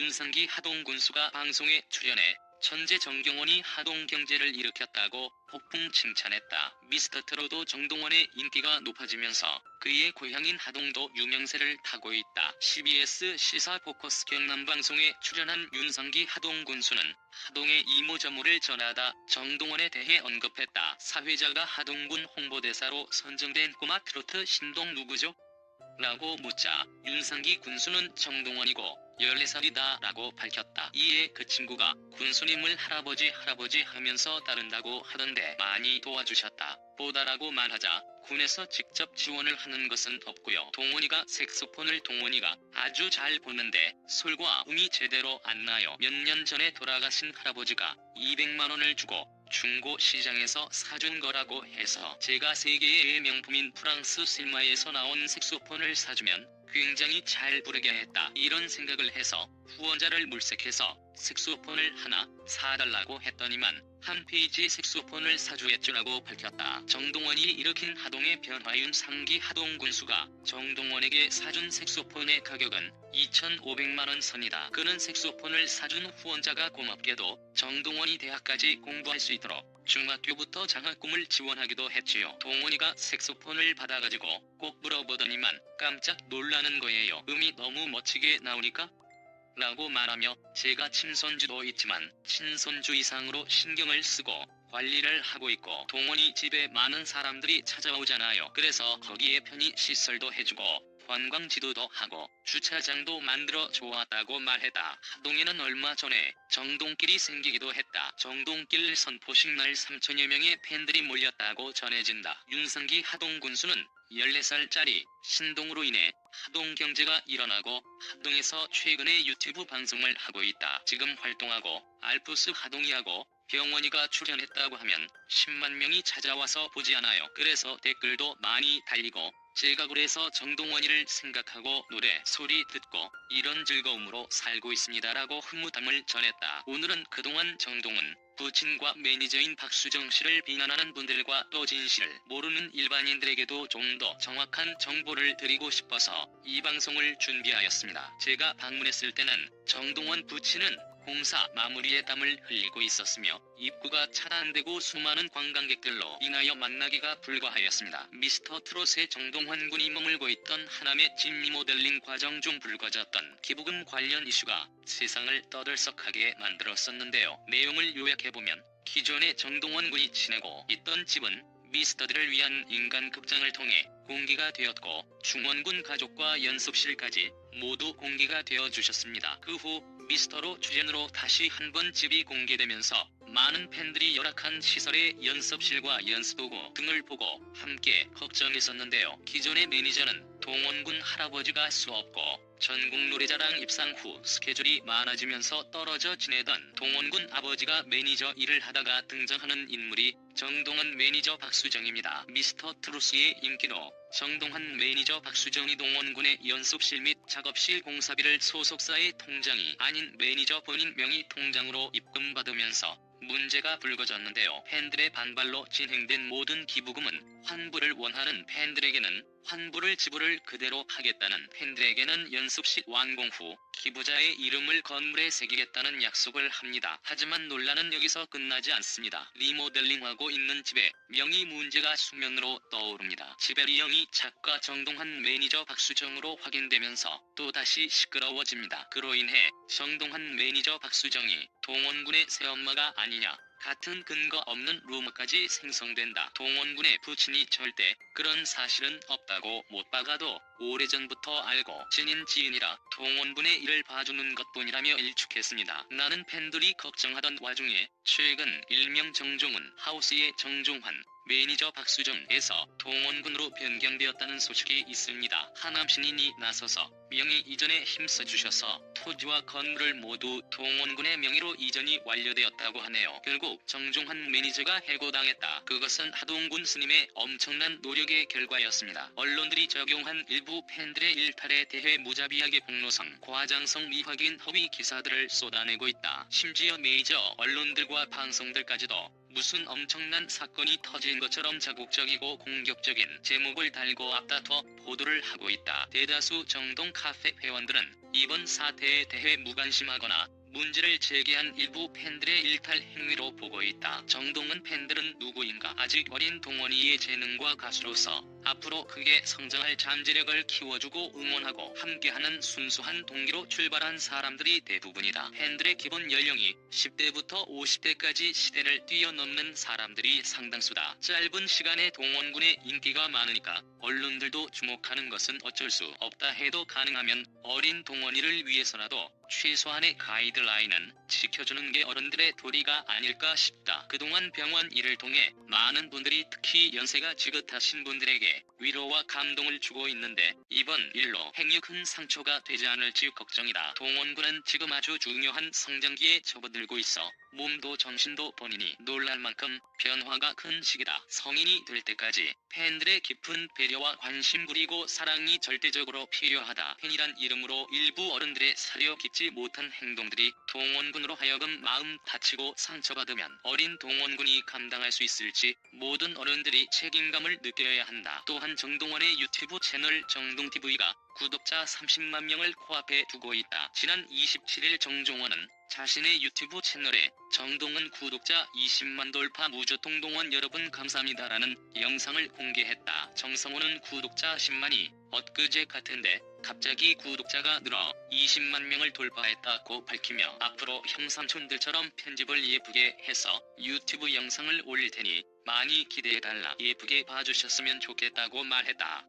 윤상기 하동 군수가 방송에 출연해 천재 정경원이 하동 경제를 일으켰다고 폭풍 칭찬했다. 미스터트롯도 정동원의 인기가 높아지면서 그의 고향인 하동도 유명세를 타고 있다. CBS 시사 포커스 경남방송에 출연한 윤상기 하동 군수는 하동의 이모저모를 전하다 정동원에 대해 언급했다. 사회자가 하동군 홍보대사로 선정된 꼬마 트로트 신동 누구죠? 라고 묻자 윤상기 군수는 정동원이고 14살이다 라고 밝혔다. 이에 그 친구가 군수님을 할아버지 하면서 따른다고 하던데 많이 도와주셨다. 보다라고 말하자 군에서 직접 지원을 하는 것은 없고요. 동원이가 색소폰을 동원이가 아주 잘 보는데 솔과 음이 제대로 안 나요. 몇 년 전에 돌아가신 할아버지가 200만원을 주고 중고 시장에서 사준 거라고 해서 제가 세계의 명품인 프랑스 실마에서 나온 색소폰을 사주면 굉장히 잘 부르게 했다. 이런 생각을 해서 후원자를 물색해서 색소폰을 하나 사달라고 했더니만 한 페이지 색소폰을 사주겠죠라고 밝혔다. 정동원이 일으킨 하동의 변화. 윤상기 하동 군수가 정동원에게 사준 색소폰의 가격은 2,500만원 선이다. 그는 색소폰을 사준 후원자가 고맙게도 정동원이 대학까지 공부할 수 있도록 중학교부터 장학금을 지원하기도 했지요. 동원이가 색소폰을 받아가지고 꼭 물어보더니만 깜짝 놀라는 거예요. 음이 너무 멋지게 나오니까? 라고 말하며 제가 친손주도 있지만 친손주 이상으로 신경을 쓰고 관리를 하고 있고 동원이 집에 많은 사람들이 찾아오잖아요. 그래서 거기에 편의 시설도 해주고 관광지도도 하고 주차장도 만들어 좋았다고 말했다. 하동에는 얼마 전에 정동길이 생기기도 했다. 정동길 선포식 날 3천여 명의 팬들이 몰렸다고 전해진다. 윤상기 하동 군수는 14살짜리 신동으로 인해 하동 경제가 일어나고 하동에서 최근에 유튜브 방송을 하고 있다. 지금 활동하고 알프스 하동이하고 병원이가 출연했다고 하면 10만 명이 찾아와서 보지 않아요. 그래서 댓글도 많이 달리고 제가 그래서 정동원이를 생각하고 노래 소리 듣고 이런 즐거움으로 살고 있습니다라고 흐뭇함을 전했다. 오늘은 그동안 정동원 부친과 매니저인 박수정씨를 비난하는 분들과 또 진실을 모르는 일반인들에게도 좀 더 정확한 정보를 드리고 싶어서 이 방송을 준비하였습니다. 제가 방문했을 때는 정동원 부친은 공사 마무리에 땀을 흘리고 있었으며 입구가 차단되고 수많은 관광객들로 인하여 만나기가 불가하였습니다. 미스터 트롯의 정동원 군이 머물고 있던 하남의 진 리모델링 과정 중 불거졌던 기부금 관련 이슈가 세상을 떠들썩하게 만들었었는데요. 내용을 요약해보면 기존에 정동원 군이 지내고 있던 집은 미스터들을 위한 인간극장을 통해 공개가 되었고 중원군 가족과 연습실까지 모두 공개가 되어 주셨습니다. 그 후 미스터로 출연으로 다시 한번 집이 공개되면서 많은 팬들이 열악한 시설의 연습실과 연습도구 등을 보고 함께 걱정했었는데요. 기존의 매니저는 동원군 할아버지가 수없고 전국 노래자랑 입상 후 스케줄이 많아지면서 떨어져 지내던 동원군 아버지가 매니저 일을 하다가 등장하는 인물이 정동원 매니저 박수정입니다. 미스터 트롯의 인기로 정동원 매니저 박수정이 동원군의 연습실 및 작업실 공사비를 소속사의 통장이 아닌 매니저 본인 명의 통장으로 입금받으면서 문제가 불거졌는데요. 팬들의 반발로 진행된 모든 기부금은 환불을 원하는 팬들에게는 환불을 지불을 그대로 하겠다는 팬들에게는 연습실 완공 후 기부자의 이름을 건물에 새기겠다는 약속을 합니다. 하지만 논란은 여기서 끝나지 않습니다. 리모델링하고 있는 집에 명의 문제가 수면으로 떠오릅니다. 집의 이형이 작가 정동환 매니저 박수정으로 확인되면서 또다시 시끄러워집니다. 그로 인해 정동환 매니저 박수정이 동원군의 새엄마가 아니냐 같은 근거 없는 루머까지 생성된다. 동원군의 부친이 절대 그런 사실은 없다고 못 박아도 오래전부터 알고 지닌 지인이라 동원군의 일을 봐주는 것뿐이라며 일축했습니다. 나는 팬들이 걱정하던 와중에 최근 일명 정종훈 하우스의 정종환 매니저 박수정에서 동원군으로 변경되었다는 소식이 있습니다. 하남 신인이 나서서 명의 이전에 힘써주셔서 토지와 건물을 모두 동원군의 명의로 이전이 완료되었다고 하네요. 결국 정종환 매니저가 해고당했다. 그것은 하동군 스님의 엄청난 노력의 결과였습니다. 언론들이 적용한 일부 팬들의 일탈에 대해 무자비하게 공로상, 과장성 미확인 허위 기사들을 쏟아내고 있다. 심지어 메이저 언론들과 방송들까지도 무슨 엄청난 사건이 터진 것처럼 자극적이고 공격적인 제목을 달고 앞다퉈 보도를 하고 있다. 대다수 정동 카페 회원들은 이번 사태에 대해 무관심하거나 문제를 제기한 일부 팬들의 일탈 행위로 보고 있다. 정동원 팬들은 누구인가? 아직 어린 동원이의 재능과 가수로서 앞으로 크게 성장할 잠재력을 키워주고 응원하고 함께하는 순수한 동기로 출발한 사람들이 대부분이다. 팬들의 기본 연령이 10대부터 50대까지 시대를 뛰어넘는 사람들이 상당수다. 짧은 시간에 동원군의 인기가 많으니까 언론들도 주목하는 것은 어쩔 수 없다 해도 가능하면 어린 동원이를 위해서라도 최소한의 가이드라인은 지켜주는 게 어른들의 도리가 아닐까 싶다. 그동안 병원 일을 통해 많은 분들이 특히 연세가 지긋하신 분들에게 위로와 감동을 주고 있는데 이번 일로 행여 큰 상처가 되지 않을지 걱정이다. 동원군은 지금 아주 중요한 성장기에 접어들고 있어 몸도 정신도 본인이 놀랄 만큼 변화가 큰 시기다. 성인이 될 때까지 팬들의 깊은 배려와 관심 그리고 사랑이 절대적으로 필요하다. 팬이란 이름으로 일부 어른들의 사려 깊지 못한 행동들이 동원군으로 하여금 마음 다치고 상처받으면 어린 동원군이 감당할 수 있을지 모든 어른들이 책임감을 느껴야 한다. 또한 정동원의 유튜브 채널 정동TV가 구독자 30만 명을 코앞에 두고 있다. 지난 27일 정종원은 자신의 유튜브 채널에 정동원 구독자 20만 돌파 무조통 동원 여러분 감사합니다라는 영상을 공개했다. 정성호는 구독자 10만이 엊그제 같은데 갑자기 구독자가 늘어 20만 명을 돌파했다고 밝히며 앞으로 형삼촌들처럼 편집을 예쁘게 해서 유튜브 영상을 올릴 테니 많이 기대해달라. 예쁘게 봐주셨으면 좋겠다고 말했다.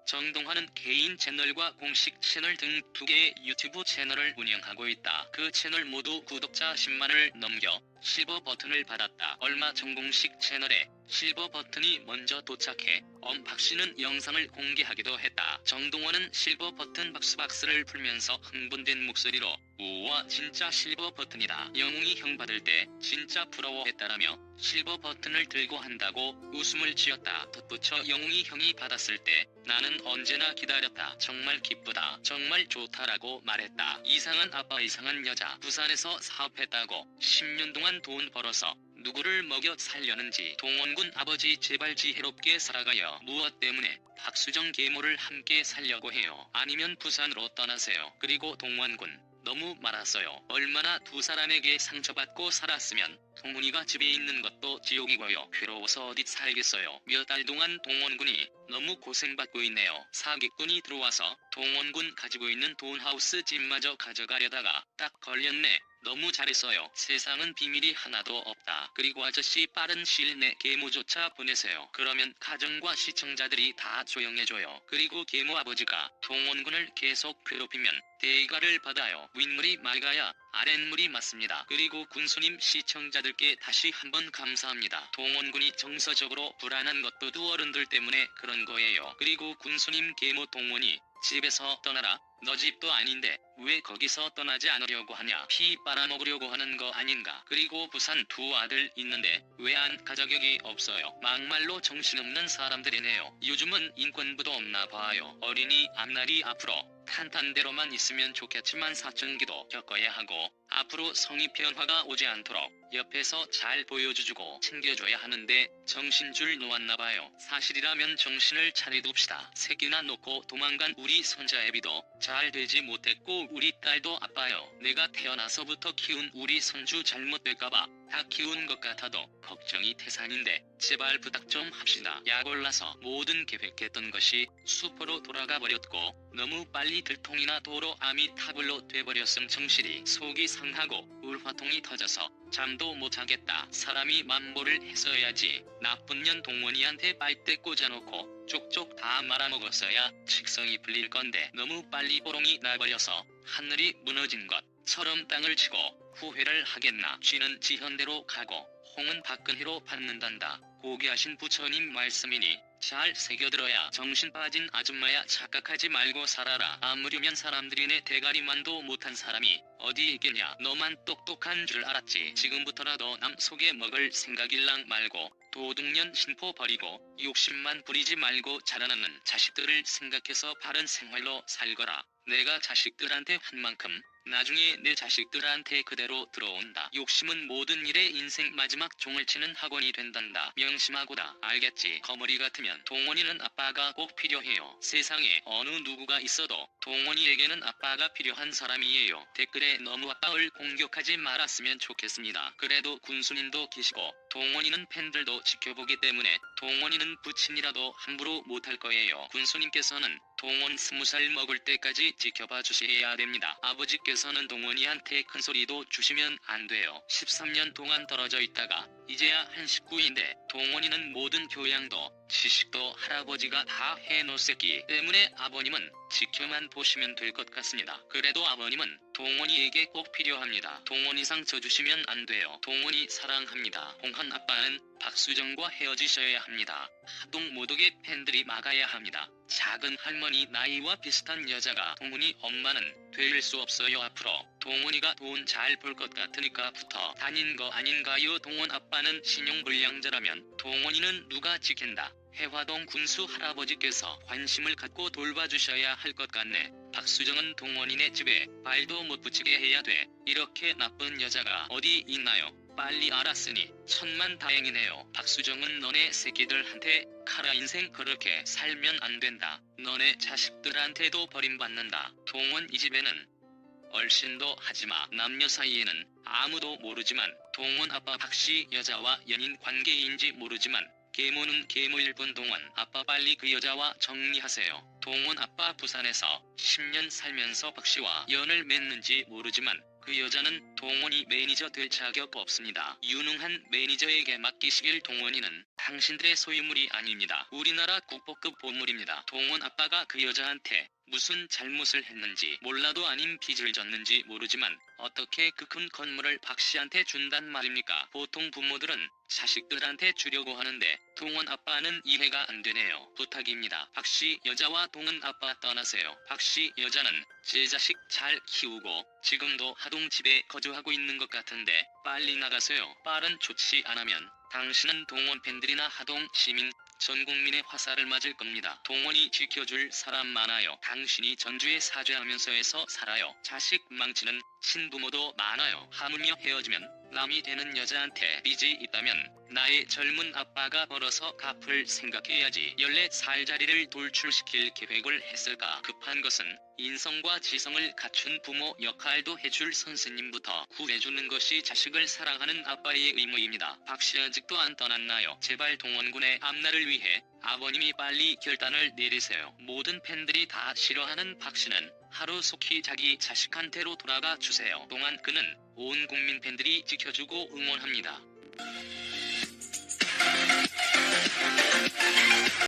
정동환은 개인 채널과 공식 채널 등 2개의 유튜브 채널을 운영하고 있다. 그 채널 모두 구독자 10만을 넘겨 실버 버튼을 받았다. 얼마 전 공식 채널에 실버 버튼이 먼저 도착해 언박싱은 영상을 공개하기도 했다. 정동원은 실버 버튼 박스를 풀면서 흥분된 목소리로 우와 진짜 실버 버튼이다. 영웅이 형 받을 때 진짜 부러워했다라며 실버 버튼을 들고 한다고 웃음을 지었다. 덧붙여 영웅이 형이 받았을 때 나는 언제나 기다렸다. 정말 기쁘다. 정말 좋다라고 말했다. 이상한 아빠 이상한 여자. 부산에서 사업했다고 10년 동안 돈 벌어서 누구를 먹여 살려는지. 동원군 아버지 제발 지혜롭게 살아가요. 무엇 때문에 박수정 계모를 함께 살려고 해요. 아니면 부산으로 떠나세요. 그리고 동원군 너무 말았어요. 얼마나 두 사람에게 상처받고 살았으면 동훈이가 집에 있는 것도 지옥이고요. 괴로워서 어디 살겠어요. 몇 달 동안 동원군이 너무 고생받고 있네요. 사기꾼이 들어와서 동원군 가지고 있는 돈하우스 집마저 가져가려다가 딱 걸렸네. 너무 잘했어요. 세상은 비밀이 하나도 없다. 그리고 아저씨 빠른 시일 내 계모조차 보내세요. 그러면 가정과 시청자들이 다 조용해져요. 그리고 계모 아버지가 동원군을 계속 괴롭히면 대가를 받아요. 윗물이 맑아야 아랫물이 맞습니다. 그리고 군수님 시청자들께 다시 한번 감사합니다. 동원군이 정서적으로 불안한 것도 두 어른들 때문에 그런 거예요. 그리고 군수님 계모 동원이 집에서 떠나라. 너 집도 아닌데 왜 거기서 떠나지 않으려고 하냐. 피 빨아먹으려고 하는 거 아닌가. 그리고 부산 두 아들 있는데 왜 안 가 자격이 없어요. 막말로 정신없는 사람들이네요. 요즘은 인권부도 없나 봐요. 어린이 앞날이 앞으로 탄탄대로만 있으면 좋겠지만 사춘기도 겪어야 하고 앞으로 성의 변화가 오지 않도록 옆에서 잘 보여주고 챙겨줘야 하는데 정신줄 놓았나봐요. 사실이라면 정신을 차려둡시다. 새끼나 놓고 도망간 우리 손자 애비도 잘 되지 못했고 우리 딸도 아파요. 내가 태어나서부터 키운 우리 손주 잘못될까봐 다 키운 것 같아도 걱정이 태산인데 제발 부탁 좀 합시다. 약 올라서 모든 계획했던 것이 수포로 돌아가 버렸고 너무 빨리 들통이나 도로 아미타불로 돼버렸음. 정실이 속이 상하고 울화통이 터져서 잠도 못 자겠다. 사람이 만보를 했어야지. 나쁜 년 동원이한테 빨대 꽂아놓고 쪽쪽 다 말아먹었어야 직성이 풀릴 건데 너무 빨리 보롱이 나버려서 하늘이 무너진 것처럼 땅을 치고 후회를 하겠나. 쥐는 지현대로 가고 홍은 박근혜로 받는단다. 고귀하신 부처님 말씀이니 잘 새겨들어야. 정신 빠진 아줌마야 착각하지 말고 살아라. 아무려면 사람들이 내 대가리만도 못한 사람이 어디 있겠냐. 너만 똑똑한 줄 알았지. 지금부터라도 남 속에 먹을 생각일랑 말고 도둑년 신포 버리고 욕심만 부리지 말고 자라나는 자식들을 생각해서 바른 생활로 살거라. 내가 자식들한테 한 만큼 나중에 내 자식들한테 그대로 들어온다. 욕심은 모든 일에 인생 마지막 종을 치는 학원이 된단다. 명심하고다. 알겠지? 거머리 같으면 동원이는 아빠가 꼭 필요해요. 세상에 어느 누구가 있어도 동원이에게는 아빠가 필요한 사람이에요. 댓글에 너무 아빠를 공격하지 말았으면 좋겠습니다. 그래도 군수님도 계시고 동원이는 팬들도 지켜보기 때문에 동원이는 부친이라도 함부로 못할 거예요. 군수님께서는 동원 20살 먹을 때까지 지켜봐 주셔야 됩니다. 아버지께서는 동원이한테 큰 소리도 주시면 안 돼요. 13년 동안 떨어져 있다가 이제야 한 식구인데 동원이는 모든 교양도 지식도 할아버지가 다 해놓았기 때문에 아버님은 지켜만 보시면 될 것 같습니다. 그래도 아버님은 동원이에게 꼭 필요합니다. 동원이상 져주시면 안 돼요. 동원이 사랑합니다. 홍한 아빠는 박수정과 헤어지셔야 합니다. 하동 모독의 팬들이 막아야 합니다. 작은 할머니 나이와 비슷한 여자가 동훈이 엄마는 될 수 없어요. 앞으로 동훈이가 돈 잘 벌 것 같으니까 붙어 다닌 거 아닌가요? 동원 아빠는 신용불량자라면 동원이는 누가 지킨다? 해화동 군수 할아버지께서 관심을 갖고 돌봐주셔야 할 것 같네. 박수정은 동원이네 집에 발도 못 붙이게 해야 돼. 이렇게 나쁜 여자가 어디 있나요? 빨리 알았으니 천만 다행이네요. 박수정은 너네 새끼들한테 카라 인생 그렇게 살면 안 된다. 너네 자식들한테도 버림받는다. 동원 이 집에는 얼씬도 하지마. 남녀 사이에는 아무도 모르지만 동원 아빠 박씨 여자와 연인 관계인지 모르지만 계모는 계모일 뿐. 동원 아빠 빨리 그 여자와 정리하세요. 동원 아빠 부산에서 10년 살면서 박씨와 연을 맺는지 모르지만 그 여자는 동원이 매니저 될 자격 없습니다. 유능한 매니저에게 맡기시길. 동원이는 당신들의 소유물이 아닙니다. 우리나라 국보급 보물입니다. 동원 아빠가 그 여자한테 무슨 잘못을 했는지 몰라도 아님 빚을 졌는지 모르지만 어떻게 그 큰 건물을 박씨한테 준단 말입니까? 보통 부모들은 자식들한테 주려고 하는데 동원 아빠는 이해가 안 되네요. 부탁입니다. 박씨 여자와 동원 아빠 떠나세요. 박씨 여자는 제 자식 잘 키우고 지금도 하동 집에 거주하고 있는 것 같은데 빨리 나가세요. 빠른 조치 안 하면 당신은 동원 팬들이나 하동 시민 전 국민의 화살을 맞을 겁니다. 동원이 지켜줄 사람 많아요. 당신이 전주에 사죄하면서에서 살아요. 자식 망치는 친부모도 많아요. 하물며 헤어지면 남이 되는 여자한테 빚이 있다면 나의 젊은 아빠가 벌어서 갚을 생각해야지. 14살짜리를 돌출시킬 계획을 했을까? 급한 것은 인성과 지성을 갖춘 부모 역할도 해줄 선생님부터 구해주는 것이 자식을 사랑하는 아빠의 의무입니다. 박씨 아직도 안 떠났나요? 제발 동원군의 앞날을 위해 아버님이 빨리 결단을 내리세요. 모든 팬들이 다 싫어하는 박씨는 하루속히 자기 자식한테로 돌아가 주세요. 동안 그는 온 국민 팬들이 지켜주고 응원합니다.